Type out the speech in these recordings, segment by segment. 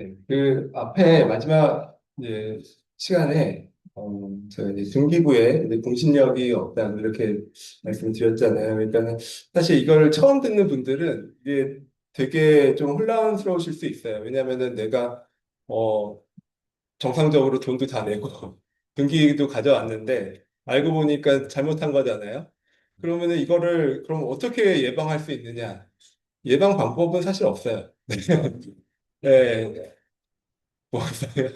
네, 그 앞에 마지막 이제 시간에 제가 이제 등기부에 이제 공신력이 없다 이렇게 말씀드렸잖아요. 그러니까는 사실 이걸 처음 듣는 분들은 이게 되게 좀 혼란스러우실 수 있어요. 왜냐하면은 내가 어, 정상적으로 돈도 다 내고 등기도 가져왔는데 알고 보니까 잘못한 거잖아요. 그러면은 이거를 그럼 어떻게 예방할 수 있느냐? 예방 방법은 사실 없어요. 네. 뭐 없어요?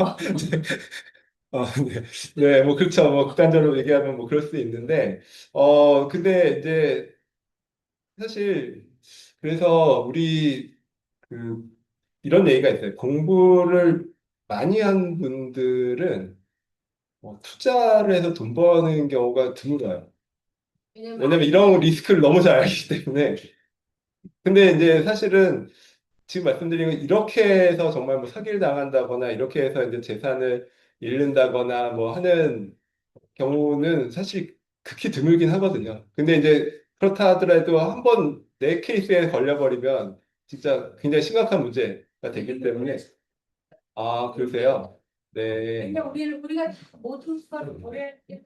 네. 네, 뭐, 그렇죠. 뭐, 극단적으로 얘기하면 뭐, 그럴 수도 있는데, 근데 이제, 사실, 그래서 우리, 그, 이런 얘기가 있어요. 공부를 많이 한 분들은, 투자를 해서 돈 버는 경우가 드물어요. 왜냐면 이런 리스크를 너무 잘 알기 때문에. 근데 이제 사실은, 지금 말씀드린 건 이렇게 해서 정말 뭐 사기를 당한다거나, 이렇게 해서 이제 재산을 잃는다거나 뭐 하는 경우는 사실 극히 드물긴 하거든요. 근데 이제 그렇다 하더라도 한 번 내 케이스에 걸려버리면 진짜 굉장히 심각한 문제가 되기 때문에 그러세요? 네. 근데 우리가 모든 걸 고려할 때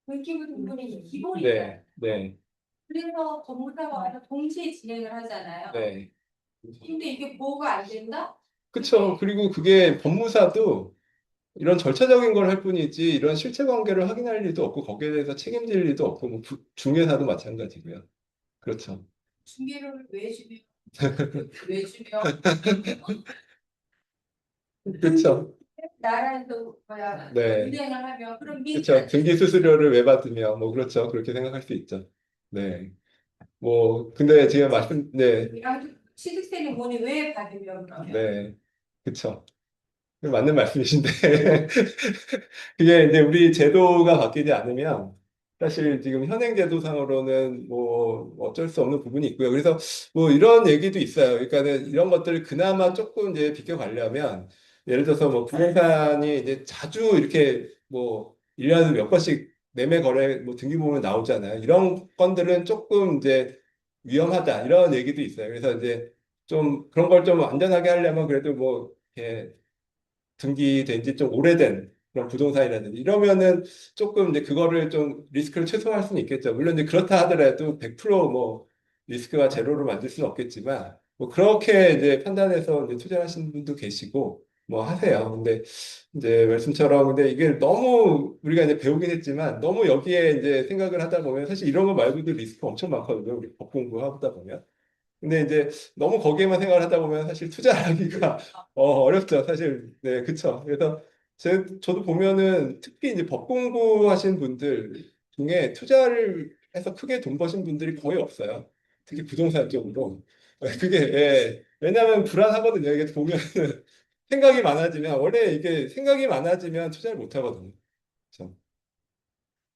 등기부 등본이 네. 기본이잖아요. 네. 그래서 법무사가 와서 동시에 진행을 하잖아요. 네. 근데 이게 보호가 안 된다? 그쵸. 그리고 그게 법무사도 이런 절차적인 걸 할 뿐이지 이런 실체 관계를 확인할 일도 없고 거기에 대해서 책임질 일도 없고 뭐 중개사도 마찬가지고요. 그렇죠. 중개료를 왜 주며 그렇죠. 나라에서 뭐야 네. 은행을 하면 그럼 그렇죠. 민간 등기 수수료를 왜 받으며 뭐 그렇죠. 그렇게 생각할 수 있죠. 네. 뭐 근데 지금 네. 취득세는 뭐니 왜 받으면 그러면 네. 그렇죠. 맞는 말씀이신데 그게 이제 우리 제도가 바뀌지 않으면 사실 지금 현행 제도상으로는 뭐 어쩔 수 없는 부분이 있고요. 그래서 뭐 이런 얘기도 있어요. 그러니까는 이런 것들을 그나마 조금 이제 비켜가려면 예를 들어서 뭐 부동산이 이제 자주 이렇게 뭐 1년에 몇 번씩 매매 거래 뭐 등기부문 나오잖아요. 이런 건들은 조금 이제 위험하다 이런 얘기도 있어요. 그래서 이제 좀 그런 걸 좀 안전하게 하려면 그래도 뭐 이렇게 등기된 지 좀 오래된 그런 부동산이라든지 이러면은 조금 이제 그거를 좀 리스크를 최소화할 수는 있겠죠. 물론 이제 그렇다 하더라도 100%뭐 리스크가 제로로 만들 수는 없겠지만 뭐 그렇게 이제 판단해서 이제 투자하시는 분도 계시고 뭐 하세요. 근데 이제 말씀처럼 근데 이게 너무 우리가 이제 배우긴 했지만 너무 여기에 이제 생각을 하다 보면 사실 이런 거 말고도 리스크 엄청 많거든요. 우리 법 공부하다 보면. 근데 이제 너무 거기에만 생각을 하다 보면 사실 투자하기가 어렵죠. 사실. 네, 그쵸. 그래서 저도 보면은 특히 이제 법 공부하신 분들 중에 투자를 해서 크게 돈 버신 분들이 거의 없어요. 특히 부동산 쪽으로. 그게, 예, 왜냐하면 불안하거든요. 이게 보면은 생각이 많아지면, 원래 이게 생각이 많아지면 투자를 못 하거든요. 그쵸.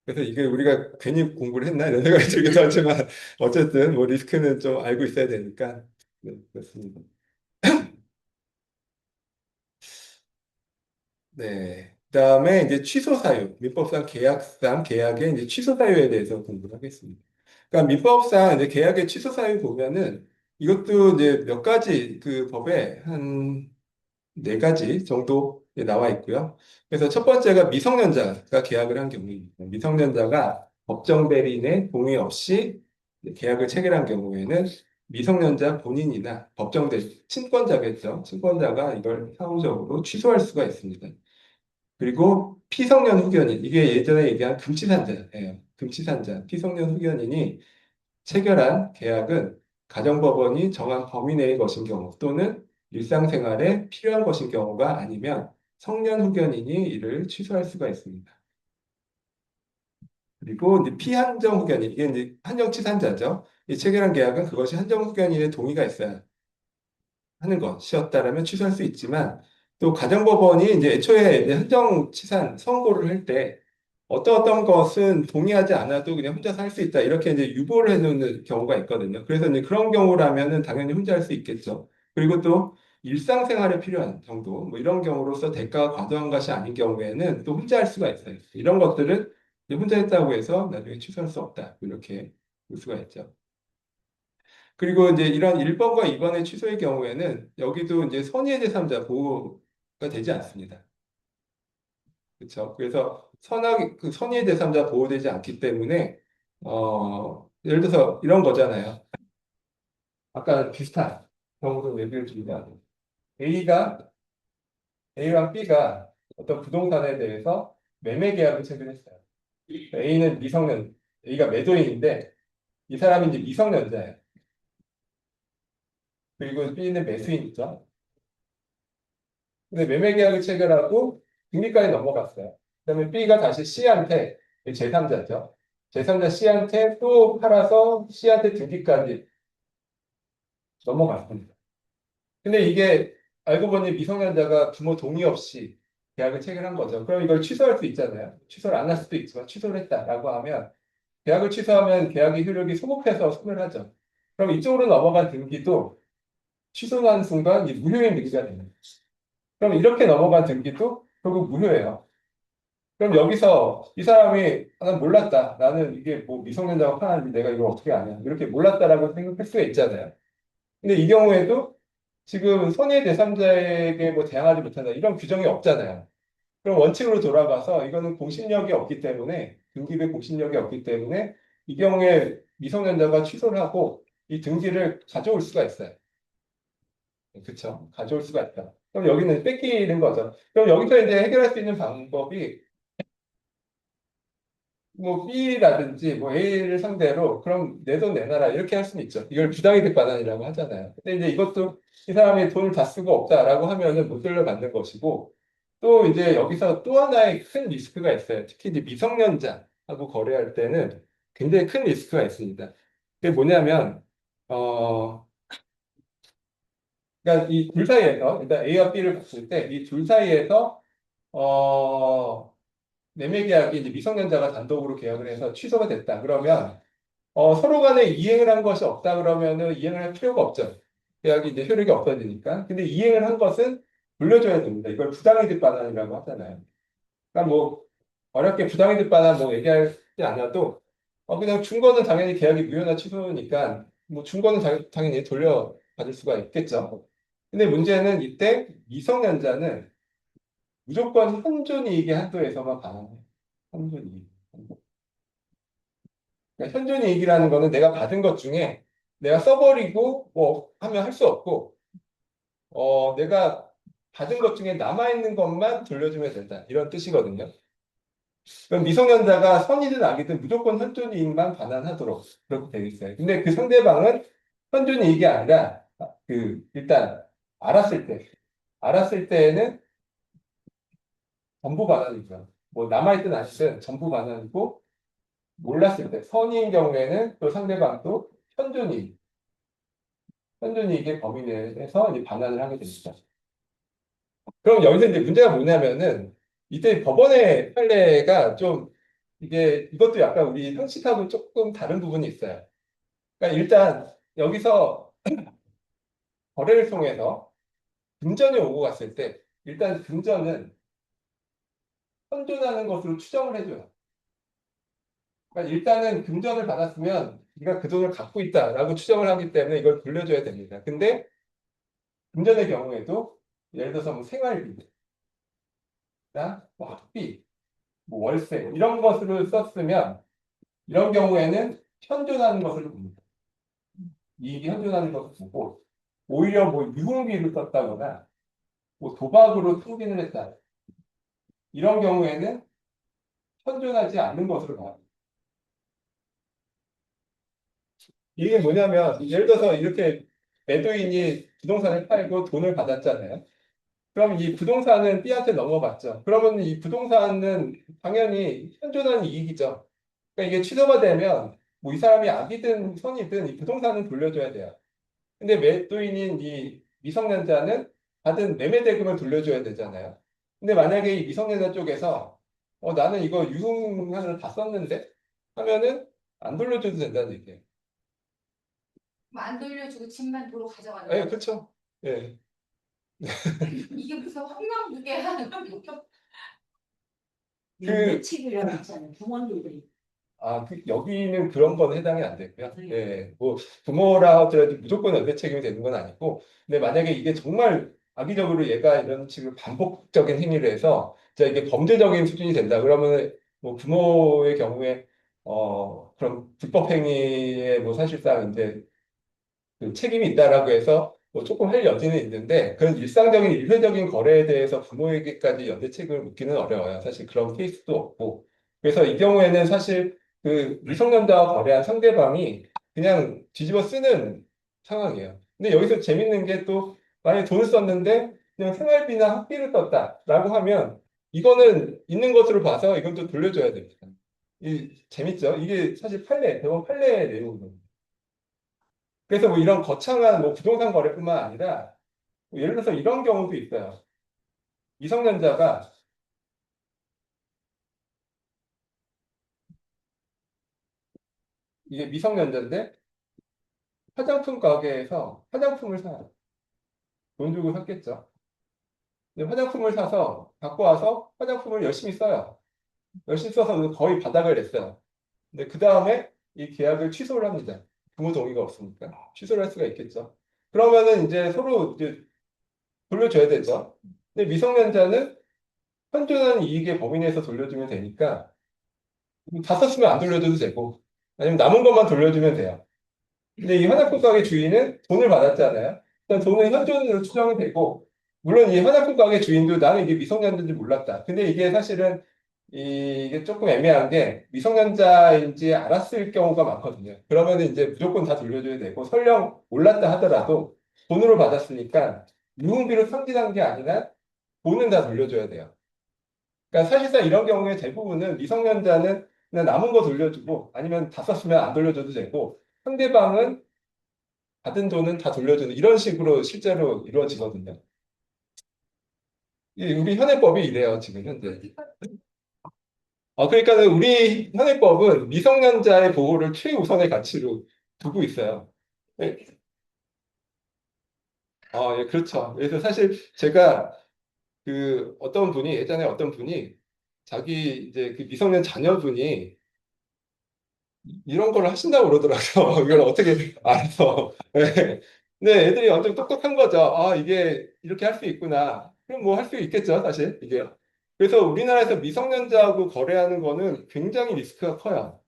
그래서 이게 우리가 괜히 공부를 했나 이런 생각이 들기도 하지만 어쨌든 뭐 리스크는 좀 알고 있어야 되니까 네, 그렇습니다. 네. 그다음에 이제 취소 사유, 민법상 계약상 계약의 이제 취소 사유에 대해서 공부를 하겠습니다. 그러니까 민법상 이제 계약의 취소 사유 보면은 이것도 이제 몇 가지 그 법에 한 네 가지 정도 나와 있고요. 그래서 첫 번째가 미성년자가 계약을 한 경우입니다. 미성년자가 법정 대리인의 동의 없이 계약을 체결한 경우에는 미성년자 본인이나 법정 대리, 친권자겠죠. 친권자가 이걸 사후적으로 취소할 수가 있습니다. 그리고 피성년 후견인, 이게 예전에 얘기한 금치산자예요. 금치산자, 피성년 후견인이 체결한 계약은 가정법원이 정한 범위 내의 것인 경우 또는 일상생활에 필요한 것인 경우가 아니면 성년 후견인이 이를 취소할 수가 있습니다. 그리고 이제 피한정 후견인, 이게 이제 한정치산자죠. 이 체결한 계약은 그것이 한정 후견인의 동의가 있어야 하는 것이었다라면 취소할 수 있지만 또 가정법원이 이제 애초에 이제 한정치산 선고를 할 때 어떤 것은 동의하지 않아도 그냥 혼자서 할 수 있다 이렇게 이제 유보를 해놓는 경우가 있거든요. 그래서 이제 그런 경우라면은 당연히 혼자 할 수 있겠죠. 그리고 또 일상생활에 필요한 정도 뭐 이런 경우로서 대가가 과도한 것이 아닌 경우에는 또 혼자 할 수가 있어요. 이런 것들은 이제 혼자 했다고 해서 나중에 취소할 수 없다 이렇게 볼 수가 있죠. 그리고 이제 이런 1번과 2번의 취소의 경우에는 여기도 이제 선의의 제3자 보호가 되지 않습니다. 그렇죠. 그래서 그 선의의 제3자 보호되지 않기 때문에 예를 들어서 이런 거잖아요. 아까 비슷한 경우로 얘기를 드리면 A가 A와 B가 어떤 부동산에 대해서 매매 계약을 체결했어요. A는 미성년, A가 매도인인데 이 사람이 이제 미성년자예요. 그리고 B는 매수인이죠. 근데 매매 계약을 체결하고 등기까지 넘어갔어요. 그다음에 B가 다시 C한테 제3자죠. 제3자 C한테 또 팔아서 C한테 등기까지 넘어갔습니다. 근데 이게 알고 보니 미성년자가 부모 동의 없이 계약을 체결한 거죠. 그럼 이걸 취소할 수 있잖아요. 취소를 안 할 수도 있지만 취소를 했다라고 하면 계약을 취소하면 계약의 효력이 소급해서 소멸하죠. 그럼 이쪽으로 넘어간 등기도 취소한 순간 이 무효인 등기가 됩니다. 그럼 이렇게 넘어간 등기도 결국 무효예요. 그럼 여기서 이 사람이 난 몰랐다. 나는 이게 뭐 미성년자가 파는데 내가 이걸 어떻게 아냐. 이렇게 몰랐다라고 생각할 수가 있잖아요. 근데 이 경우에도 지금 손해 제3자에게 뭐 대항하지 못한다. 이런 규정이 없잖아요. 그럼 원칙으로 돌아가서 이거는 공신력이 없기 때문에 등기부의 공신력이 없기 때문에 이 경우에 미성년자가 취소를 하고 이 등기를 가져올 수가 있어요. 그렇죠? 가져올 수가 있다. 그럼 여기는 뺏기는 거죠. 그럼 여기서 이제 해결할 수 있는 방법이 뭐 B라든지 뭐 A를 상대로 그럼 내 돈 내놔라 이렇게 할 수는 있죠. 이걸 부당이득 반환이라고 하잖아요. 근데 이제 이것도 이 사람이 돈을 다 쓰고 없다라고 하면은 못 돌려받는 것이고 또 이제 여기서 또 하나의 큰 리스크가 있어요. 특히 이제 미성년자하고 거래할 때는 굉장히 큰 리스크가 있습니다. 그게 뭐냐면 어 그러니까 이 둘 사이에서 일단 A와 B를 봤을 때 이 둘 사이에서 어 매매 계약이 이제 미성년자가 단독으로 계약을 해서 취소가 됐다. 그러면 서로 간에 이행을 한 것이 없다 그러면은 이행을 할 필요가 없죠. 계약이 이제 효력이 없어지니까. 근데 이행을 한 것은 돌려줘야 됩니다. 이걸 부당이득 반환이라고 하잖아요. 그러니까 뭐 어렵게 부당이득 반환 뭐 얘기하지 않아도 그냥 준 거는 당연히 계약이 무효나 취소니까 뭐 준 거는 당연히 돌려받을 수가 있겠죠. 근데 문제는 이때 미성년자는 무조건 현존이익의 한도에서만 반환해요. 현존이익. 그러니까 현존이익이라는 거는 내가 받은 것 중에 내가 써버리고 뭐 하면 할 수 없고 내가 받은 것 중에 남아있는 것만 돌려주면 된다. 이런 뜻이거든요. 그럼 미성년자가 선이든 악이든 무조건 현존이익만 반환하도록 그렇게 되어 있어요. 근데 그 상대방은 현존이익이 아니라 일단 알았을 때 알았을 때에는 전부 반환이죠. 뭐 남아있든 아니든 전부 반환이고 몰랐을 때 선의인 경우에는 또 상대방도 현존이익 현존이익의 범위 내에서 이제 반환을 하게 됩니다. 그럼 여기서 이제 문제가 뭐냐면은 이때 법원의 판례가 좀 이게 이것도 약간 우리 상식하고 조금 다른 부분이 있어요. 그러니까 일단 여기서 거래를 통해서 금전이 오고 갔을 때 일단 금전은 현존하는 것으로 추정을 해줘요. 그러니까 일단은 금전을 받았으면 네가 그 돈을 갖고 있다라고 추정을 하기 때문에 이걸 돌려줘야 됩니다. 근데 금전의 경우에도 예를 들어서 뭐 생활비, 뭐 학비, 뭐 월세 이런 것으로 썼으면 이런 경우에는 현존하는 것을 봅니다. 이익이 현존하는 것을 보고 오히려 뭐 유흥비를 썼다거나 뭐 도박으로 승진을 했다. 이런 경우에는 현존하지 않는 것으로 봐요. 이게 뭐냐면 예를 들어서 이렇게 매도인이 부동산을 팔고 돈을 받았잖아요. 그럼 이 부동산은 B한테 넘어갔죠. 그러면 이 부동산은 당연히 현존하는 이익이죠. 그러니까 이게 취소가 되면 뭐 이 사람이 악이든 선이든 이 부동산은 돌려줘야 돼요. 근데 매도인인 이 미성년자는 받은 매매 대금을 돌려줘야 되잖아요. 근데 만약에 이 미성년자 쪽에서 나는 이거 유흥하느라 다 썼는데 하면은 안 돌려줘도 된다는 얘기예요. 안 돌려주고 집만 도로 가져가는 예, 거야. 그렇죠. 예. 이게 무슨 황당무계야. 그 면책이라고 있잖아요. 부모님들이. 여기는 그런 건 해당이 안 되고요. 예, 뭐 부모라 하더라도 무조건 연대 책임이 되는 건 아니고, 근데 만약에 이게 정말 악의적으로 얘가 이런 식으로 반복적인 행위를 해서 진짜 이게 범죄적인 수준이 된다. 그러면 뭐 부모의 경우에 그럼 불법 행위에 뭐 사실상 이제 그 책임이 있다라고 해서 뭐 조금 할 여지는 있는데 그런 일상적인 일회적인 거래에 대해서 부모에게까지 연대 책임을 묻기는 어려워요. 사실 그런 케이스도 없고. 그래서 이 경우에는 사실 그 미성년자와 거래한 상대방이 그냥 뒤집어 쓰는 상황이에요. 근데 여기서 재밌는 게 또 만약에 돈을 썼는데 그냥 생활비나 학비를 썼다라고 하면 이거는 있는 것으로 봐서 이건 또 돌려줘야 됩니다. 재밌죠? 이게 사실 대법원 판례의 내용이거든요. 그래서 뭐 이런 거창한 뭐 부동산 거래뿐만 아니라 뭐 예를 들어서 이런 경우도 있어요. 미성년자가 이게 미성년자인데 화장품 가게에서 화장품을 사요. 돈 주고 샀겠죠. 근데 화장품을 사서 갖고 와서 화장품을 열심히 써요. 열심히 써서 거의 바닥을 냈어요. 근데 그 다음에 이 계약을 취소를 합니다. 부모 동의가 없으니까 취소를 할 수가 있겠죠. 그러면은 이제 서로 이제 돌려줘야 되죠. 근데 미성년자는 현존하는 이익의 범위 내에서 돌려주면 되니까 다 썼으면 안 돌려줘도 되고, 아니면 남은 것만 돌려주면 돼요. 근데 이 화장품 가게 주인은 돈을 받았잖아요. 일단 돈은 현존으로 추정이 되고, 물론 이 화장품 가게 주인도 나는 이게 미성년자인지 몰랐다. 근데 이게 사실은 이게 조금 애매한 게 미성년자인지 알았을 경우가 많거든요. 그러면 이제 무조건 다 돌려줘야 되고, 설령 몰랐다 하더라도 돈으로 받았으니까 유흥비로 상진한 게 아니라 돈은 다 돌려줘야 돼요. 그러니까 사실상 이런 경우에 대부분은 미성년자는 그냥 남은 거 돌려주고 아니면 다 썼으면 안 돌려줘도 되고 상대방은 받은 돈은 다 돌려주는 이런 식으로 실제로 이루어지거든요. 우리 현행법이 이래요, 지금 현재. 그러니까는 우리 현행법은 미성년자의 보호를 최우선의 가치로 두고 있어요. 예, 예, 그렇죠. 그래서 사실 제가 그 어떤 분이 예전에 어떤 분이 자기 이제 그 미성년 자녀분이 이런 걸 하신다고 그러더라고요. 이걸 어떻게 알아서. 네. 근데 애들이 완전 똑똑한 거죠. 이게 이렇게 할 수 있구나. 그럼 뭐 할 수 있겠죠, 사실, 이게. 그래서 우리나라에서 미성년자하고 거래하는 거는 굉장히 리스크가 커요.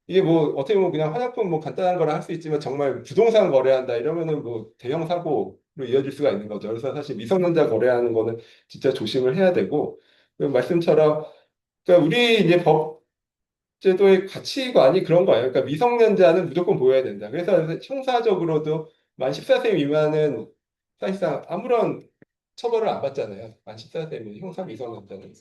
이게 뭐, 어떻게 보면 그냥 화장품 뭐 간단한 거라 할 수 있지만 정말 부동산 거래한다 이러면은 뭐 대형 사고로 이어질 수가 있는 거죠. 그래서 사실 미성년자 거래하는 거는 진짜 조심을 해야 되고, 그 말씀처럼, 그러니까 우리 이제 법, 제도의 가치관이 그런 거예요. 그러니까 미성년자는 무조건 보여야 된다. 그래서 형사적으로도 만 14세 미만은 사실상 아무런 처벌을 안 받잖아요. 만 14세면 형사 미성년자는.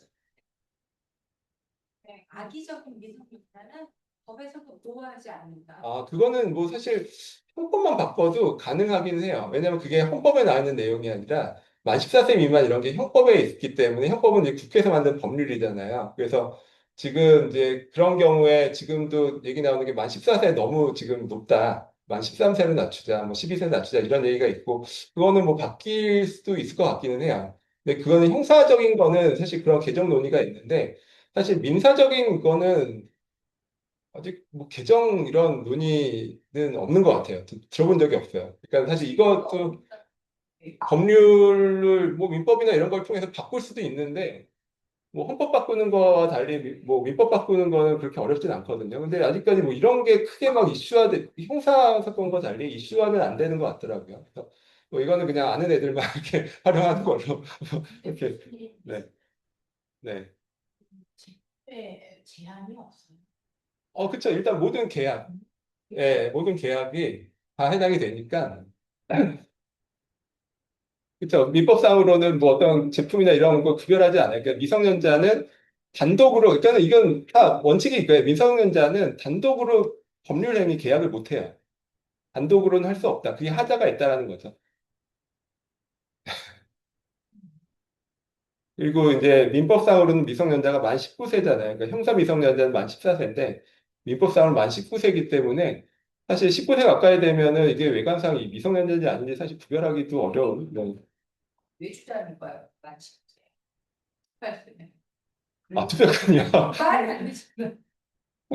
네, 악의적인 미성년자는 법에서도 보호하지 않는다. 그거는 뭐 사실 형법만 바꿔도 가능하긴 해요. 왜냐하면 그게 헌법에 나와 있는 내용이 아니라 만 14세 미만 이런 게 형법에 있기 때문에 형법은 이제 국회에서 만든 법률이잖아요. 그래서 지금 이제 그런 경우에 지금도 얘기 나오는 게 만 14세 너무 지금 높다. 만 13세로 낮추자, 뭐 12세 낮추자 이런 얘기가 있고 그거는 뭐 바뀔 수도 있을 것 같기는 해요. 근데 그거는 형사적인 거는 사실 그런 개정 논의가 있는데 사실 민사적인 거는 아직 뭐 개정 이런 논의는 없는 것 같아요. 들어본 적이 없어요. 그러니까 사실 이것도 법률을 뭐 민법이나 이런 걸 통해서 바꿀 수도 있는데 뭐 헌법 바꾸는 거와 달리 뭐 민법 바꾸는 거는 그렇게 어렵진 않거든요. 근데 아직까지 뭐 이런 게 크게 막 이슈화돼 형사 사건과 달리 이슈화는 안 되는 것 같더라고요. 그래서 뭐 이거는 그냥 아는 애들만 이렇게 활용하는 걸로 이렇게 네, 네. 네, 제한이 없어요. 그쵸. 일단 모든 계약, 예, 모든 계약이 다 해당이 되니까. 그렇죠. 민법상으로는 뭐 어떤 제품이나 이런 거 구별하지 않아요. 그러니까 미성년자는 단독으로, 그러니까 이건 다 원칙이 있고요. 미성년자는 단독으로 법률행위 계약을 못 해요. 단독으로는 할 수 없다. 그게 하자가 있다라는 거죠. 그리고 이제 민법상으로는 미성년자가 만 19세잖아요. 그러니까 형사 미성년자는 만 14세인데 민법상으로는 만 19세이기 때문에 사실 19세 가까이 되면은 이게 외관상 이 미성년자인지 아닌지 사실 구별하기도 어려운. 외주라는 거야. 마치. 투표권이요. 말이 안 되지.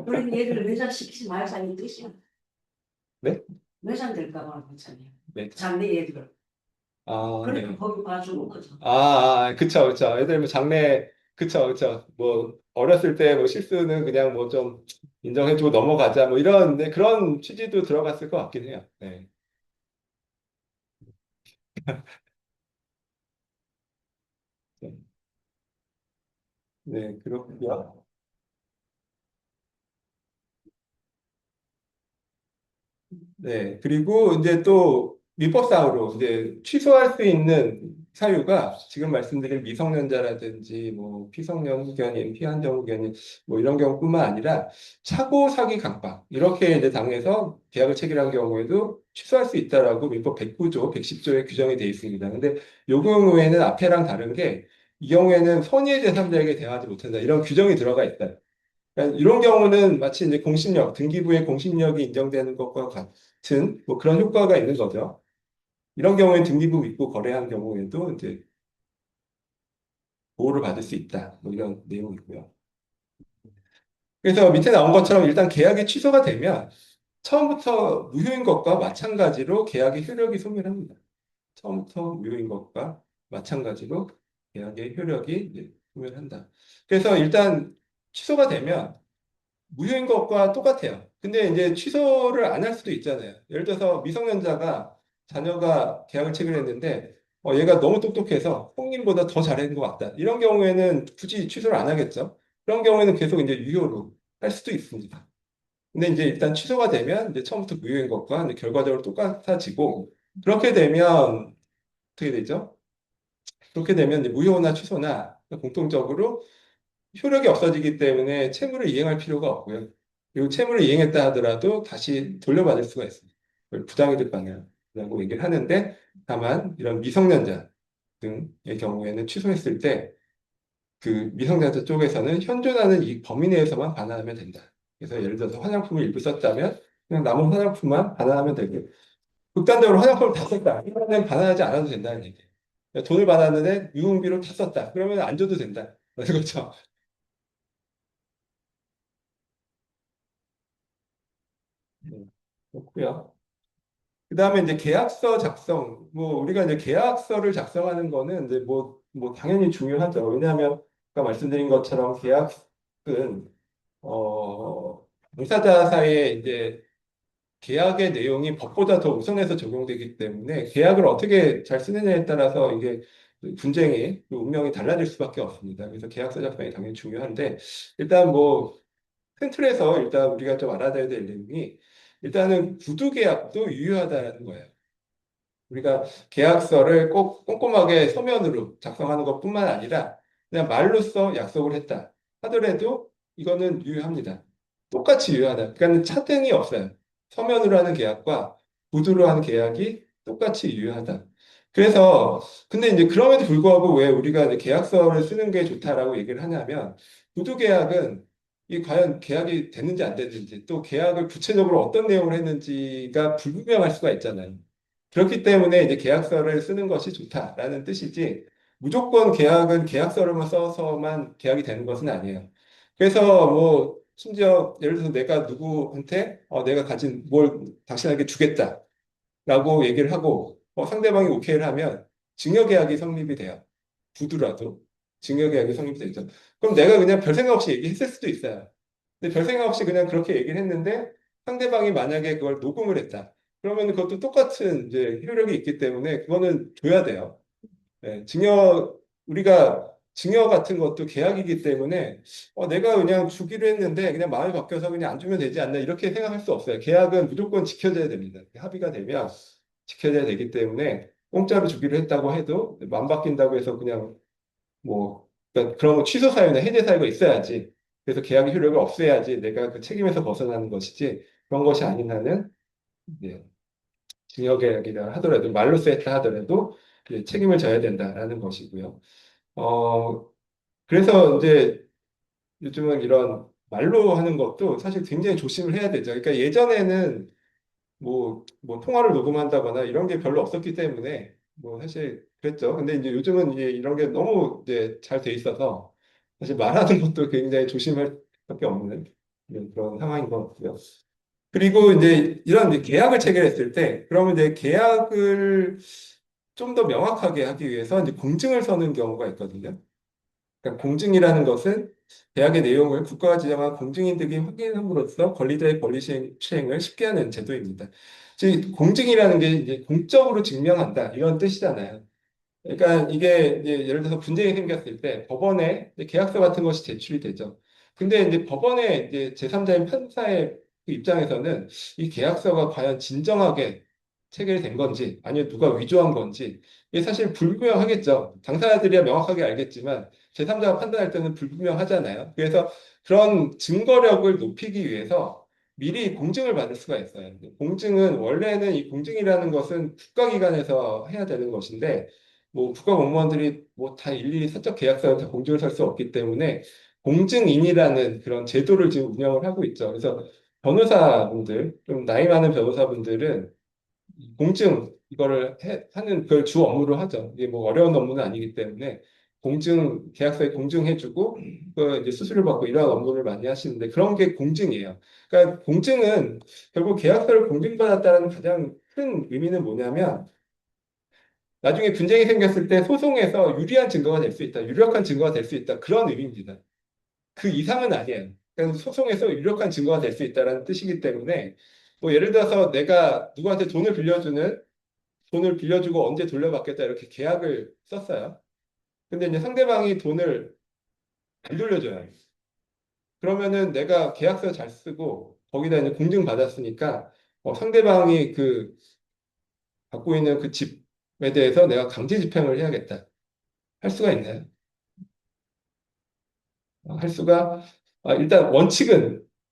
그런 얘를 매장시키지 말자는 뜻이야. 네? 매장될까 봐 그렇잖아요. 네. 장래 애들. 아, 그러니까 네. 거기 봐주는 거죠. 그쵸, 그쵸. 애들 뭐 장래, 그쵸, 그쵸. 뭐, 어렸을 때 뭐 실수는 그냥 뭐 좀 인정해주고 넘어가자, 뭐 이런, 네, 그런 취지도 들어갔을 것 같긴 해요. 네. 네, 네, 그렇고요. 네, 그리고 이제 또 민법상으로 이제 취소할 수 있는 사유가 지금 말씀드린 미성년자라든지 뭐 피성년 후견인, 피한정 후견인 뭐 이런 경우뿐만 아니라 차고 사기 강박 이렇게 이제 당해서 계약을 체결한 경우에도 취소할 수 있다라고 민법 109조, 110조에 규정이 되어 있습니다. 근데 요 경우에는 앞에랑 다른 게 이 경우에는 선의의 제3자에게 대항하지 못한다 이런 규정이 들어가 있다. 그러니까 이런 경우는 마치 이제 공신력, 등기부의 공신력이 인정되는 것과 같은 뭐 그런 효과가 있는 거죠. 이런 경우에 등기부 믿고 거래한 경우에도 이제 보호를 받을 수 있다. 뭐 이런 내용이고요. 그래서 밑에 나온 것처럼 일단 계약이 취소가 되면 처음부터 무효인 것과 마찬가지로 계약의 효력이 소멸합니다. 처음부터 무효인 것과 마찬가지로 계약의 효력이 이제 소멸한다. 그래서 일단 취소가 되면 무효인 것과 똑같아요. 근데 이제 취소를 안 할 수도 있잖아요. 예를 들어서 미성년자가 자녀가 계약을 체결했는데 얘가 너무 똑똑해서 형님보다 더 잘하는 것 같다. 이런 경우에는 굳이 취소를 안 하겠죠. 그런 경우에는 계속 이제 유효로 할 수도 있습니다. 근데 이제 일단 취소가 되면 이제 처음부터 무효인 것과 이제 결과적으로 똑같아지고 그렇게 되면 어떻게 되죠? 그렇게 되면 이제 무효나 취소나 공통적으로 효력이 없어지기 때문에 채무를 이행할 필요가 없고요. 그리고 채무를 이행했다 하더라도 다시 돌려받을 수가 있습니다. 그걸 부당이득 방해라고 얘기를 하는데 다만 이런 미성년자 등의 경우에는 취소했을 때 그 미성년자 쪽에서는 현존하는 이 범위 내에서만 반환하면 된다. 그래서 예를 들어서 화장품을 일부 썼다면 그냥 남은 화장품만 반환하면 되고 극단적으로 화장품을 다 썼다. 이거는 반환하지 않아도 된다는 얘기예요. 그러니까 돈을 받았는데 유흥비로 다 썼다. 그러면 안 줘도 된다. 그렇죠. 그렇고요. 그다음에 이제 계약서 작성, 뭐 우리가 이제 계약서를 작성하는 거는 이제 뭐 당연히 중요하죠. 왜냐하면 아까 말씀드린 것처럼 계약은 당사자 사이에 이제 계약의 내용이 법보다 더 우선해서 적용되기 때문에 계약을 어떻게 잘 쓰느냐에 따라서 이게 분쟁이 그 운명이 달라질 수밖에 없습니다. 그래서 계약서 작성이 당연히 중요한데 일단 뭐 큰 틀에서 일단 우리가 좀 알아둬야 될 내용이 일단은 구두 계약도 유효하다는 거예요. 우리가 계약서를 꼭 꼼꼼하게 서면으로 작성하는 것뿐만 아니라 그냥 말로써 약속을 했다 하더라도 이거는 유효합니다. 똑같이 유효하다. 그러니까 차등이 없어요. 서면으로 하는 계약과 구두로 하는 계약이 똑같이 유효하다. 그래서 근데 이제 그럼에도 불구하고 왜 우리가 이제 계약서를 쓰는 게 좋다라고 얘기를 하냐면 구두 계약은 이 과연 계약이 됐는지 안 됐는지 또 계약을 구체적으로 어떤 내용을 했는지가 불분명할 수가 있잖아요. 그렇기 때문에 이제 계약서를 쓰는 것이 좋다라는 뜻이지 무조건 계약은 계약서로만 써서만 계약이 되는 것은 아니에요. 그래서 뭐 심지어 예를 들어서 내가 누구한테 내가 가진 뭘 당신에게 주겠다라고 얘기를 하고 상대방이 오케이를 하면 증여계약이 성립이 돼요. 부두라도 증여계약이 성립이 되죠. 그럼 내가 그냥 별 생각 없이 얘기했을 수도 있어요. 근데 별 생각 없이 그냥 그렇게 얘기를 했는데 상대방이 만약에 그걸 녹음을 했다. 그러면 그것도 똑같은 이제 효력이 있기 때문에 그거는 줘야 돼요. 네, 우리가 증여 같은 것도 계약이기 때문에 내가 그냥 주기로 했는데 그냥 마음이 바뀌어서 그냥 안 주면 되지 않나 이렇게 생각할 수 없어요. 계약은 무조건 지켜져야 됩니다. 합의가 되면 지켜져야 되기 때문에 공짜로 주기로 했다고 해도 마음 바뀐다고 해서 그냥 뭐 그러니까 그런 거 취소 사유나 해제 사유가 있어야지. 그래서 계약의 효력을 없애야지 내가 그 책임에서 벗어나는 것이지 그런 것이 아닌 한은 네, 증여계약이라 하더라도 말로써 했다 하더라도 책임을 져야 된다라는 것이고요. 어 그래서 이제 요즘은 이런 말로 하는 것도 사실 굉장히 조심을 해야 되죠. 그러니까 예전에는 뭐 통화를 녹음한다거나 이런 게 별로 없었기 때문에 뭐 사실 그랬죠. 근데 이제 요즘은 이제 이런 게 너무 이제 잘 돼 있어서 사실 말하는 것도 굉장히 조심할 수밖에 없는. 그런 상황인 것 같고요. 그리고 이제 이런 이제 계약을 체결했을 때, 그러면 이제 계약을 좀 더 명확하게 하기 위해서 이제 공증을 서는 경우가 있거든요. 그러니까 공증이라는 것은 계약의 내용을 국가가 지정한 공증인들이 확인함으로써 권리자의 권리 수행을 쉽게 하는 제도입니다. 즉, 공증이라는 게 이제 공적으로 증명한다 이런 뜻이잖아요. 그러니까 이게 이제 예를 들어서 분쟁이 생겼을 때 법원에 이제 계약서 같은 것이 제출이 되죠. 근데 이제 법원의 이제 제3자인 판사의 그 입장에서는 이 계약서가 과연 진정하게 체결된 건지 아니면 누가 위조한 건지 이게 사실 불분명하겠죠. 당사자들이야 명확하게 알겠지만 제3자가 판단할 때는 불분명하잖아요. 그래서 그런 증거력을 높이기 위해서 미리 공증을 받을 수가 있어요. 공증은 원래는 이 공증이라는 것은 국가기관에서 해야 되는 것인데 뭐 국가 공무원들이 뭐 다 일일이 사적 계약서를 다 공증을 할 수 없기 때문에 공증인이라는 그런 제도를 지금 운영을 하고 있죠. 그래서 변호사분들, 좀 나이 많은 변호사분들은 공증 이거를 하는 그걸 주 업무로 하죠. 이게 뭐 어려운 업무는 아니기 때문에 공증 계약서에 공증해주고 그 이제 수수료 받고 이런 업무를 많이 하시는데 그런 게 공증이에요. 그러니까 공증은 결국 계약서를 공증받았다는 가장 큰 의미는 뭐냐면 나중에 분쟁이 생겼을 때 소송에서 유리한 증거가 될 수 있다, 유력한 증거가 될 수 있다 그런 의미입니다. 그 이상은 아니에요. 그러니까 소송에서 유력한 증거가 될 수 있다는 뜻이기 때문에 뭐 예를 들어서 내가 누구한테 돈을 빌려주고 언제 돌려받겠다 이렇게 계약을 썼어요. 근데 이제 상대방이 돈을 안 돌려줘요. 그러면은 내가 계약서 잘 쓰고 거기다 이제 공증 받았으니까 상대방이 그 갖고 있는 그 집에 대해서 내가 강제 집행을 해야겠다. 할 수가 있나요? 할 수가 일단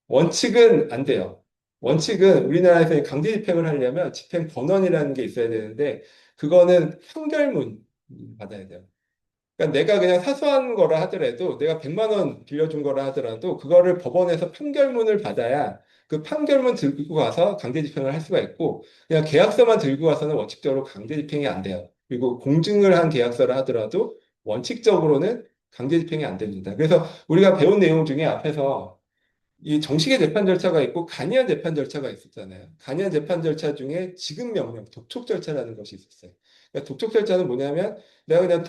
원칙은 안 돼요. 원칙은 우리나라에서 강제 집행을 하려면 집행 권한이라는 게 있어야 되는데 그거는 판결문 받아야 돼요. 그러니까 내가 그냥 사소한 거라 하더라도 내가 100만 원 빌려준 거라 하더라도 그거를 법원에서 판결문을 받아야 그 판결문 들고 가서 강제 집행을 할 수가 있고 그냥 계약서만 들고 가서는 원칙적으로 강제 집행이 안 돼요. 그리고 공증을 한 계약서라 하더라도 원칙적으로는 강제 집행이 안 됩니다. 그래서 우리가 배운 내용 중에 앞에서 이 정식의 재판 절차가 있고 간이한 재판 절차가 있었잖아요. 간이한 재판 절차 중에 지급 명령, 독촉 절차라는 것이 있었어요. 그러니까 독촉 절차는 뭐냐면 내가 그냥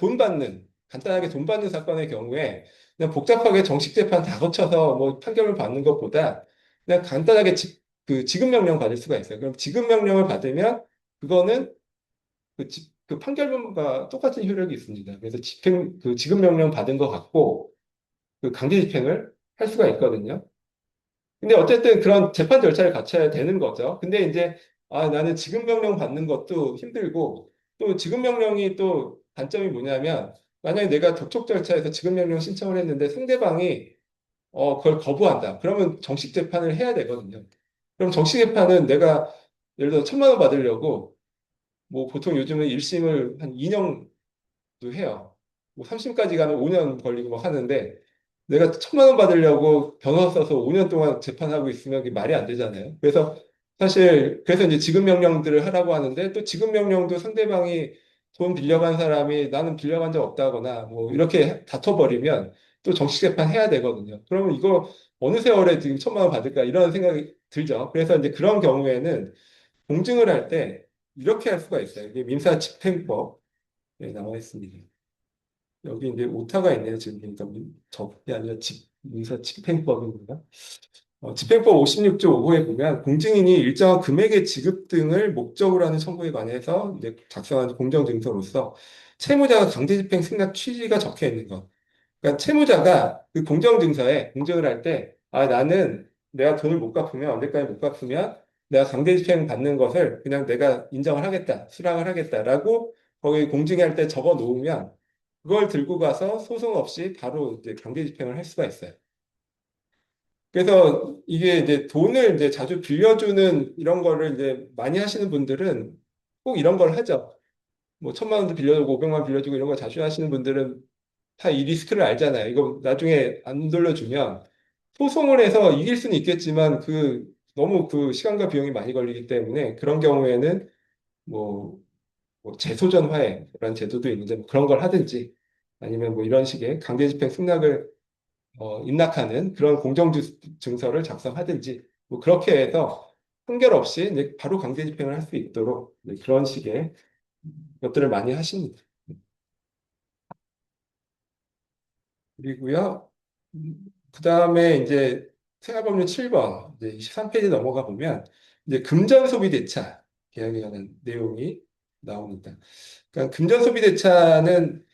간단하게 돈 받는 사건의 경우에 그냥 복잡하게 정식 재판 다 거쳐서 뭐 판결을 받는 것보다 그냥 간단하게 그 지급 명령 받을 수가 있어요. 그럼 지급 명령을 받으면 그거는 그 판결문과 똑같은 효력이 있습니다. 그래서 그 지급 명령 받은 것 같고 그 강제 집행을 할 수가 있거든요. 근데 어쨌든 그런 재판 절차를 갖춰야 되는 거죠. 근데 이제 나는 지급명령 받는 것도 힘들고 또 지급명령이 또 단점이 뭐냐면 만약에 내가 접촉 절차에서 지급명령 신청을 했는데 상대방이 그걸 거부한다. 그러면 정식 재판을 해야 되거든요. 그럼 정식 재판은 내가 예를 들어 1,000만 원 받으려고 뭐 보통 요즘은 1심을 한 2년도 해요. 뭐 3심까지 가면 5년 걸리고 막 하는데 내가 1,000만 원 받으려고 변호사 써서 5년 동안 재판하고 있으면 그게 말이 안 되잖아요. 그래서 사실 그래서 이제 지급 명령들을 하라고 하는데 또 지급 명령도 상대방이 돈 빌려간 사람이 나는 빌려간 적 없다거나 뭐 이렇게 다퉈버리면 또 정식 재판 해야 되거든요. 그러면 이거 어느 세월에 지금 1,000만 원 받을까 이런 생각이 들죠. 그래서 이제 그런 경우에는 공증을 할 때 이렇게 할 수가 있어요. 이게 민사집행법에 나와 있습니다. 여기 이제 오타가 있네요. 지금 보니까 접이 아니라 민사 집행법입니다. 집행법 56조 5호에 보면 공증인이 일정한 금액의 지급 등을 목적으로 하는 청구에 관해서 이제 작성한 공정증서로서 채무자가 강제집행 승낙 취지가 적혀 있는 것. 그러니까 채무자가 그 공정증서에 공증을 할 때, 나는 내가 돈을 못 갚으면, 언제까지 못 갚으면 내가 강제집행 받는 것을 그냥 내가 인정을 하겠다, 수락을 하겠다라고 거기 공증할 때 적어 놓으면 그걸 들고 가서 소송 없이 바로 이제 강제집행을 할 수가 있어요. 그래서 이게 이제 돈을 이제 자주 빌려주는 이런 거를 이제 많이 하시는 분들은 꼭 이런 걸 하죠. 뭐 1,000만 원도 빌려주고 500만 원 빌려주고 이런 거 자주 하시는 분들은 다 이 리스크를 알잖아요. 이거 나중에 안 돌려주면 소송을 해서 이길 수는 있겠지만 너무 그 시간과 비용이 많이 걸리기 때문에 그런 경우에는 뭐, 뭐 재소전화해라는 제도도 있는데 뭐 그런 걸 하든지 아니면 뭐 이런 식의 강제집행 승낙을 입락하는 그런 공정증서를 작성하든지 뭐 그렇게 해서 한결 없이 이제 바로 강제 집행을 할 수 있도록 그런 식의 것들을 많이 하십니다. 그리고요, 그 다음에 이제 생활법률 7번, 이제 23페이지 넘어가 보면, 이제 금전소비대차 계약에 관한 내용이 나옵니다. 그러니까 금전소비대차는,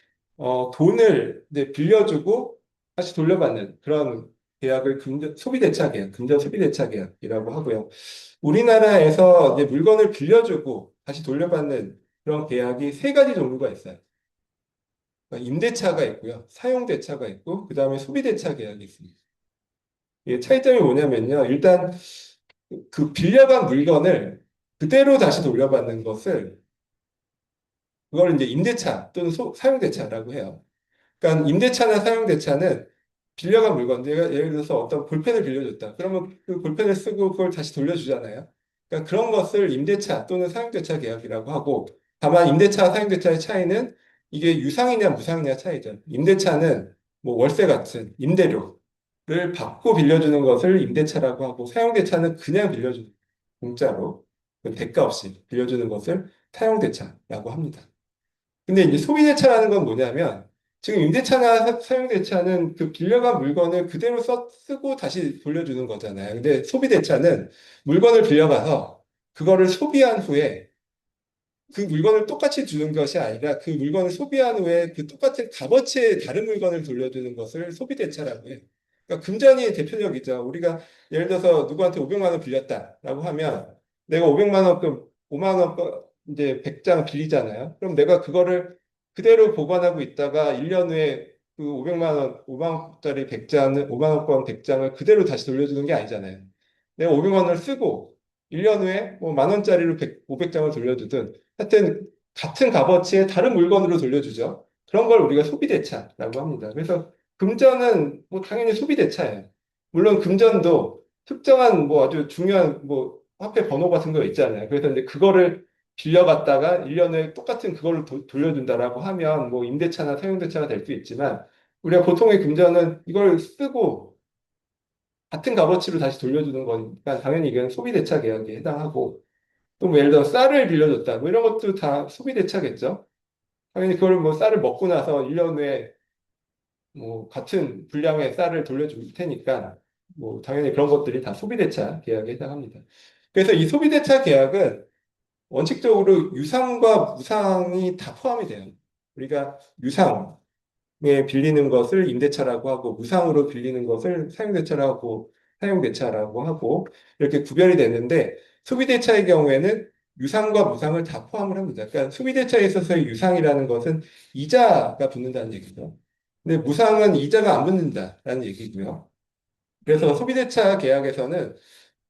돈을 이제 빌려주고 다시 돌려받는 그런 계약을 소비대차 계약, 금전소비대차 계약이라고 하고요. 우리나라에서 이제 물건을 빌려주고 다시 돌려받는 그런 계약이 세 가지 종류가 있어요. 그러니까 임대차가 있고요. 사용대차가 있고, 그 다음에 소비대차 계약이 있습니다. 이게 차이점이 뭐냐면요. 일단 그 빌려간 물건을 그대로 다시 돌려받는 것을 그걸 이제 임대차 또는 사용대차라고 해요. 그러니까 임대차나 사용대차는 빌려간 물건, 내가 예를 들어서 어떤 볼펜을 빌려줬다. 그러면 그 볼펜을 쓰고 그걸 다시 돌려주잖아요. 그러니까 그런 것을 임대차 또는 사용대차 계약이라고 하고, 다만 임대차와 사용대차의 차이는 이게 유상이냐 무상이냐 차이죠. 임대차는 뭐 월세 같은 임대료를 받고 빌려주는 것을 임대차라고 하고, 사용대차는 그냥 빌려주는 공짜로 그 대가 없이 빌려주는 것을 사용대차라고 합니다. 근데 이제 소비대차라는 건 뭐냐면 지금 임대차나 사용대차는 그 빌려간 물건을 그대로 쓰고 다시 돌려주는 거잖아요. 근데 소비대차는 물건을 빌려가서 그거를 소비한 후에 그 물건을 똑같이 주는 것이 아니라 그 물건을 소비한 후에 그 똑같은 값어치의 다른 물건을 돌려주는 것을 소비대차라고 해요. 그러니까 금전이 대표적이죠. 우리가 예를 들어서 누구한테 500만 원 빌렸다라고 하면 내가 500만 원, 그 5만 원 이제 100장 빌리잖아요. 그럼 내가 그거를 그대로 보관하고 있다가 1년 후에 그 500만 원, 5만 원짜리 100장을, 5만 원권 100장을 그대로 다시 돌려주는 게 아니잖아요. 내가 500만 원을 쓰고 1년 후에 뭐 만 원짜리로 500장을 돌려주든 하여튼 같은 값어치의 다른 물건으로 돌려주죠. 그런 걸 우리가 소비대차라고 합니다. 그래서 금전은 뭐 당연히 소비대차예요. 물론 금전도 특정한 뭐 아주 중요한 뭐 화폐 번호 같은 거 있잖아요. 그래서 이제 그거를 빌려갔다가 1년 후에 똑같은 그걸로 돌려준다라고 하면 뭐 임대차나 사용대차가 될 수 있지만 우리가 보통의 금전은 이걸 쓰고 같은 값어치로 다시 돌려주는 거니까 당연히 이건 소비대차 계약에 해당하고 또 뭐 예를 들어 쌀을 빌려줬다. 뭐 이런 것도 다 소비대차겠죠. 당연히 그걸 뭐 쌀을 먹고 나서 1년 후에 뭐 같은 분량의 쌀을 돌려줄 테니까 뭐 당연히 그런 것들이 다 소비대차 계약에 해당합니다. 그래서 이 소비대차 계약은 원칙적으로 유상과 무상이 다 포함이 돼요. 우리가 유상, 에 빌리는 것을 임대차라고 하고 무상으로 빌리는 것을 사용대차라고 하고 이렇게 구별이 되는데 소비대차의 경우에는 유상과 무상을 다 포함을 합니다. 그러니까 소비대차에 있어서의 유상이라는 것은 이자가 붙는다는 얘기죠. 근데 무상은 이자가 안 붙는다라는 얘기고요. 그래서 소비대차 계약에서는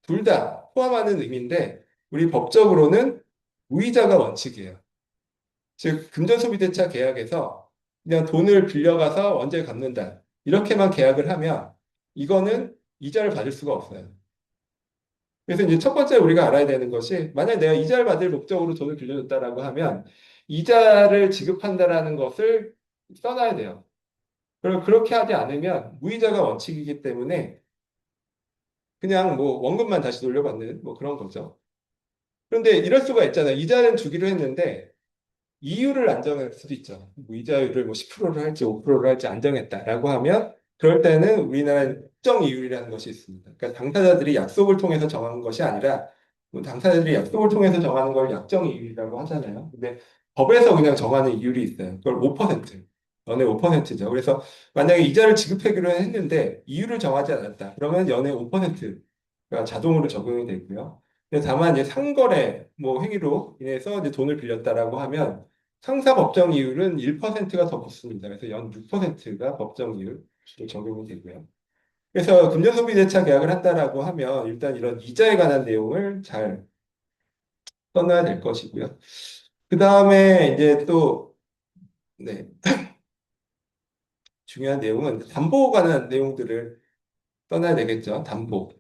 둘 다 포함하는 의미인데 우리 법적으로는 무이자가 원칙이에요. 즉 금전소비대차 계약에서 그냥 돈을 빌려가서 언제 갚는다 이렇게만 계약을 하면 이거는 이자를 받을 수가 없어요. 그래서 이제 첫 번째 우리가 알아야 되는 것이 만약 내가 이자를 받을 목적으로 돈을 빌려줬다라고 하면 이자를 지급한다라는 것을 써놔야 돼요. 그럼 그렇게 하지 않으면 무이자가 원칙이기 때문에 그냥 뭐 원금만 다시 돌려받는 뭐 그런 거죠. 그런데 이럴 수가 있잖아요. 이자는 주기로 했는데 이유를 안 정할 수도 있죠. 뭐 이자율을 뭐 10%를 할지 5%를 할지 안 정했다라고 하면 그럴 때는 우리나라는 특정 이율이라는 것이 있습니다. 그러니까 당사자들이 약속을 통해서 정하는 것이 아니라 뭐 당사자들이 약속을 통해서 정하는 걸 약정 이율이라고 하잖아요. 근데 법에서 그냥 정하는 이율이 있어요. 그걸 5%. 연애 5%죠. 그래서 만약에 이자를 지급하기로 했는데 이율을 정하지 않았다. 그러면 연애 5%가 자동으로 적용이 되고요. 근데 다만 이제 상거래 뭐 행위로 인해서 이제 돈을 빌렸다라고 하면 상사 법정 이율은 1%가 더 붙습니다. 그래서 연 6%가 법정 이율로 적용이 되고요. 그래서 금전소비대차 계약을 한다라고 하면 일단 이런 이자에 관한 내용을 잘 써놔야 될 것이고요. 그 다음에 이제 또, 네, 중요한 내용은 담보에 관한 내용들을 써놔야 되겠죠. 담보.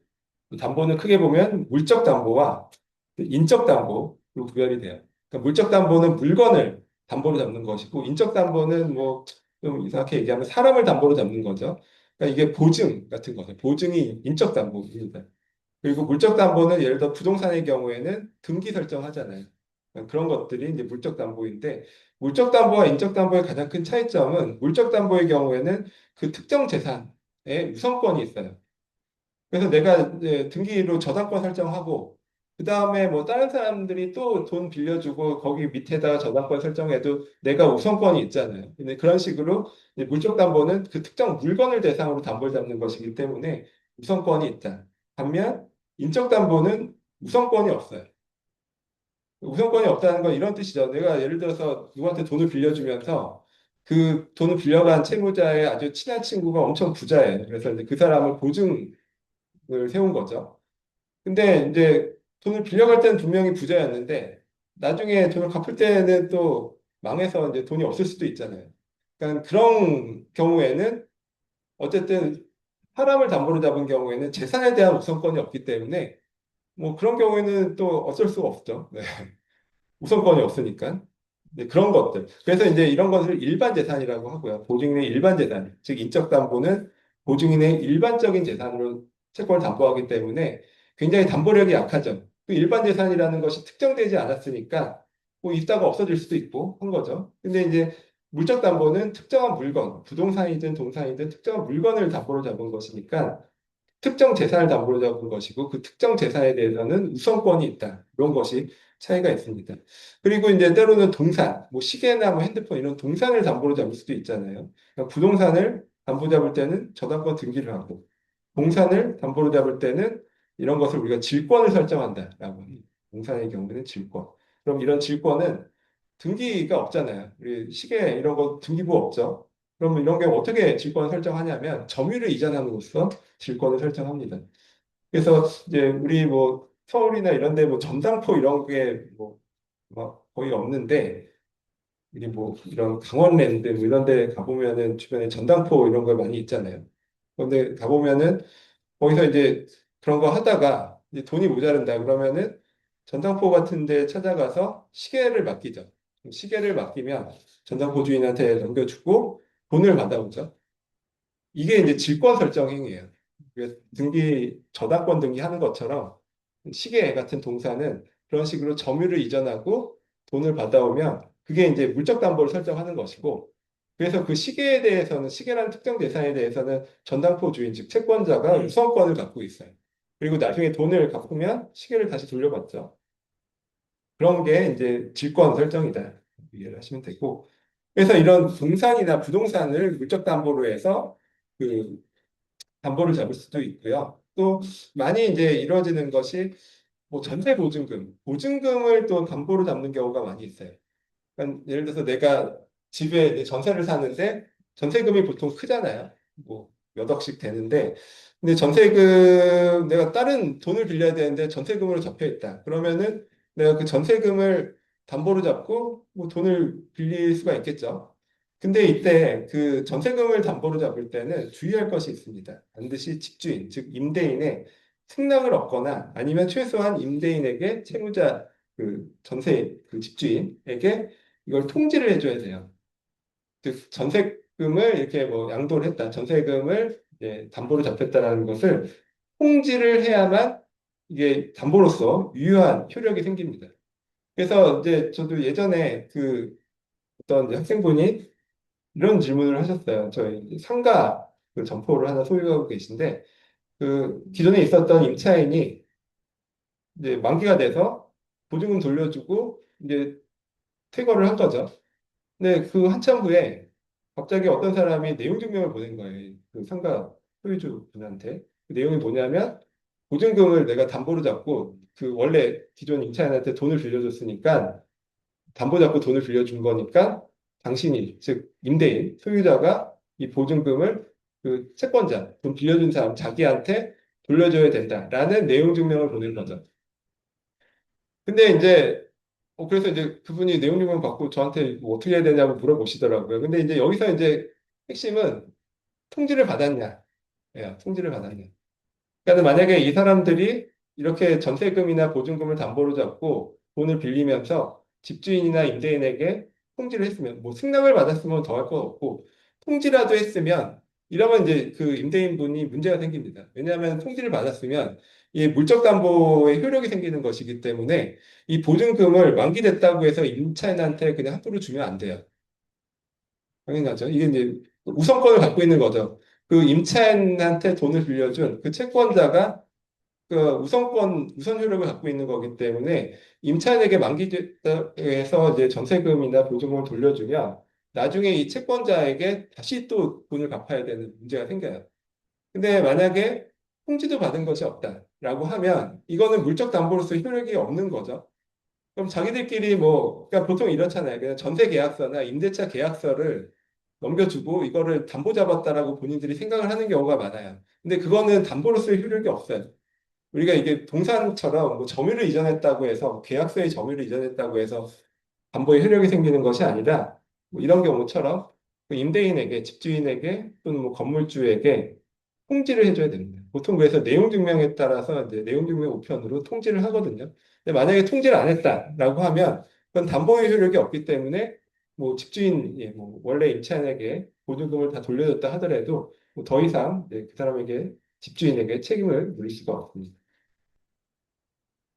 담보는 크게 보면 물적 담보와 인적 담보로 구별이 돼요. 그러니까 물적 담보는 물건을 담보로 잡는 것이고, 인적 담보는 뭐, 좀 이상하게 얘기하면 사람을 담보로 잡는 거죠. 그러니까 이게 보증 같은 거죠. 보증이 인적 담보입니다. 그리고 물적 담보는 예를 들어 부동산의 경우에는 등기 설정하잖아요. 그런 것들이 이제 물적 담보인데 물적 담보와 인적 담보의 가장 큰 차이점은 물적 담보의 경우에는 그 특정 재산에 우선권이 있어요. 그래서 내가 이제 등기로 저당권 설정하고 그 다음에 뭐 다른 사람들이 또 돈 빌려주고 거기 밑에다가 저당권 설정해도 내가 우선권이 있잖아요. 근데 그런 식으로 이제 물적 담보는 그 특정 물건을 대상으로 담보를 잡는 것이기 때문에 우선권이 있다. 반면 인적 담보는 우선권이 없어요. 우선권이 없다는 건 이런 뜻이죠. 내가 예를 들어서 누구한테 돈을 빌려주면서 그 돈을 빌려간 채무자의 아주 친한 친구가 엄청 부자예요. 그래서 이제 그 사람을 보증을 세운 거죠. 근데 이제 돈을 빌려갈 때는 분명히 부자였는데 나중에 돈을 갚을 때는 또 망해서 이제 돈이 없을 수도 있잖아요. 그러니까 그런 경우에는 어쨌든 사람을 담보로 잡은 경우에는 재산에 대한 우선권이 없기 때문에 뭐 그런 경우에는 또 어쩔 수가 없죠. 네. 우선권이 없으니까. 네, 그런 것들. 그래서 이제 이런 것을 일반 재산이라고 하고요. 보증인의 일반 재산, 즉 인적 담보는 보증인의 일반적인 재산으로 채권을 담보하기 때문에 굉장히 담보력이 약하죠. 그 일반 재산이라는 것이 특정되지 않았으니까 뭐 있다가 없어질 수도 있고 한 거죠. 근데 이제 물적 담보는 특정한 물건, 부동산이든 동산이든 특정한 물건을 담보로 잡은 것이니까 특정 재산을 담보로 잡은 것이고 그 특정 재산에 대해서는 우선권이 있다. 이런 것이 차이가 있습니다. 그리고 이제 때로는 동산, 뭐 시계나 뭐 핸드폰 이런 동산을 담보로 잡을 수도 있잖아요. 그러니까 부동산을 담보 잡을 때는 저당권 등기를 하고 동산을 담보로 잡을 때는 이런 것을 우리가 질권을 설정한다라고 해요. 동산의 경우는 질권. 그럼 이런 질권은 등기가 없잖아요. 우리 시계 이런 거 등기부 없죠. 그럼 이런 경우 어떻게 질권을 설정하냐면 점유를 이전함으로써 질권을 설정합니다. 그래서 이제 우리 뭐 서울이나 이런 데 뭐 전당포 이런 게뭐 거의 없는데 이게 뭐 이런 강원랜드 뭐 이런 데 가보면은 주변에 전당포 이런 거 많이 있잖아요. 그런데 가보면은 거기서 이제 그런 거 하다가 이제 돈이 모자른다 그러면은 전당포 같은 데 찾아가서 시계를 맡기죠. 시계를 맡기면 전당포 주인한테 넘겨주고 돈을 받아오죠. 이게 이제 질권 설정 행위예요. 그래서 등기, 저당권 등기하는 것처럼 시계 같은 동사는 그런 식으로 점유를 이전하고 돈을 받아오면 그게 이제 물적 담보를 설정하는 것이고 그래서 그 시계에 대해서는 시계라는 특정 대상에 대해서는 전당포 주인 즉 채권자가 우선권을 갖고 있어요. 그리고 나중에 돈을 갚으면 시계를 다시 돌려받죠. 그런 게 이제 질권 설정이다. 이해를 하시면 되고 그래서 이런 동산이나 부동산을 물적 담보로 해서 그 담보를 잡을 수도 있고요. 또 많이 이제 이루어지는 것이 뭐 전세 보증금, 보증금을 또 담보로 잡는 경우가 많이 있어요. 그러니까 예를 들어서 내가 집에 이제 전세를 사는데 전세금이 보통 크잖아요. 뭐 몇 억씩 되는데 근데 전세금 내가 다른 돈을 빌려야 되는데 전세금으로 잡혀 있다. 그러면은 내가 그 전세금을 담보로 잡고 뭐 돈을 빌릴 수가 있겠죠. 근데 이때 그 전세금을 담보로 잡을 때는 주의할 것이 있습니다. 반드시 집주인, 즉 임대인의 승낙을 얻거나 아니면 최소한 임대인에게 채무자 그 전세 그 집주인에게 이걸 통지를 해줘야 돼요. 즉 전세금을 이렇게 뭐 양도를 했다, 전세금을 이제 담보로 잡혔다라는 것을 통지를 해야만 이게 담보로서 유효한 효력이 생깁니다. 그래서 이제 저도 예전에 그 어떤 이제 학생분이 이런 질문을 하셨어요. 저희 이제 상가 그 점포를 하나 소유하고 계신데 그 기존에 있었던 임차인이 이제 만기가 돼서 보증금 돌려주고 이제 퇴거를 한 거죠. 근데 그 한참 후에 갑자기 어떤 사람이 내용 증명을 보낸 거예요. 그 상가 소유주 분한테. 그 내용이 뭐냐면 보증금을 내가 담보로 잡고 그 원래 기존 임차인한테 돈을 빌려줬으니까 담보 잡고 돈을 빌려준 거니까 당신이 즉 임대인 소유자가 이 보증금을 그 채권자 돈 빌려준 사람 자기한테 돌려줘야 된다라는 내용 증명을 보낸 거죠. 근데 이제 그래서 이제 그분이 내용 증명 받고 저한테 뭐 어떻게 해야 되냐고 물어보시더라고요. 근데 이제 여기서 이제 핵심은 통지를 받았냐, 예, 통지를 받았냐. 그러니까 만약에 이 사람들이 이렇게 전세금이나 보증금을 담보로 잡고 돈을 빌리면서 집주인이나 임대인에게 통지를 했으면 뭐 승낙을 받았으면 더 할 건 없고 통지라도 했으면 이러면 이제 그 임대인분이 문제가 생깁니다. 왜냐하면 통지를 받았으면 이 물적 담보의 효력이 생기는 것이기 때문에 이 보증금을 만기됐다고 해서 임차인한테 그냥 함부로 주면 안 돼요. 당연하죠. 이게 이제 우선권을 갖고 있는 거죠. 그 임차인한테 돈을 빌려준 그 채권자가 그 우선 효력을 갖고 있는 거기 때문에 임차인에게 만기됐다 해서 이제 전세금이나 보증금을 돌려주면 나중에 이 채권자에게 다시 또 돈을 갚아야 되는 문제가 생겨요. 근데 만약에 통지도 받은 것이 없다라고 하면 이거는 물적 담보로서 효력이 없는 거죠. 그럼 자기들끼리 뭐, 그러니까 보통 이렇잖아요. 그냥 전세 계약서나 임대차 계약서를 넘겨주고 이거를 담보 잡았다라고 본인들이 생각을 하는 경우가 많아요. 근데 그거는 담보로서의 효력이 없어요. 우리가 이게 동산처럼 뭐 점유를 이전했다고 해서 계약서에 점유를 이전했다고 해서 담보의 효력이 생기는 것이 아니라 뭐 이런 경우처럼 그 임대인에게 집주인에게 또는 뭐 건물주에게 통지를 해줘야 됩니다. 보통 그래서 내용 증명에 따라서 이제 내용 증명 우편으로 통지를 하거든요. 근데 만약에 통지를 안 했다라고 하면 그건 담보의 효력이 없기 때문에 뭐 집주인 뭐 원래 임차인에게 보증금을 다 돌려줬다 하더라도 뭐더 이상 이제 그 사람에게 집주인에게 책임을 물릴 수가 없습니다.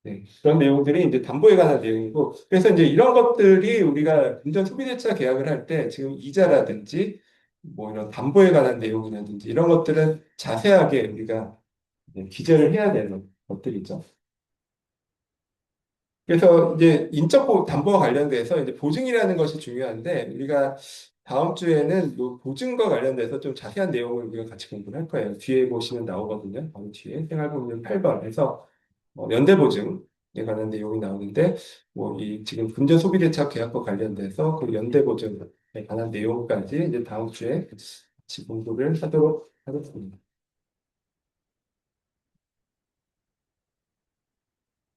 네, 그런 내용들이 이제 담보에 관한 내용이고, 그래서 이제 이런 것들이 우리가 금전 소비대차 계약을 할 때 지금 이자라든지 뭐 이런 담보에 관한 내용이라든지 이런 것들은 자세하게 우리가 이제 기재를 해야 되는 것들이죠. 그래서 이제 담보와 관련돼서 이제 보증이라는 것이 중요한데 우리가 다음 주에는 이 보증과 관련돼서 좀 자세한 내용을 우리가 같이 공부를 할 거예요. 뒤에 보시면 나오거든요. 바로 뒤에 생활금융 8번에서 연대보증에 관한 내용이 나오는데, 뭐, 이 지금 금전 소비대차 계약과 관련돼서 그 연대보증에 관한 내용까지 이제 다음 주에 같이 공부를 하도록 하겠습니다.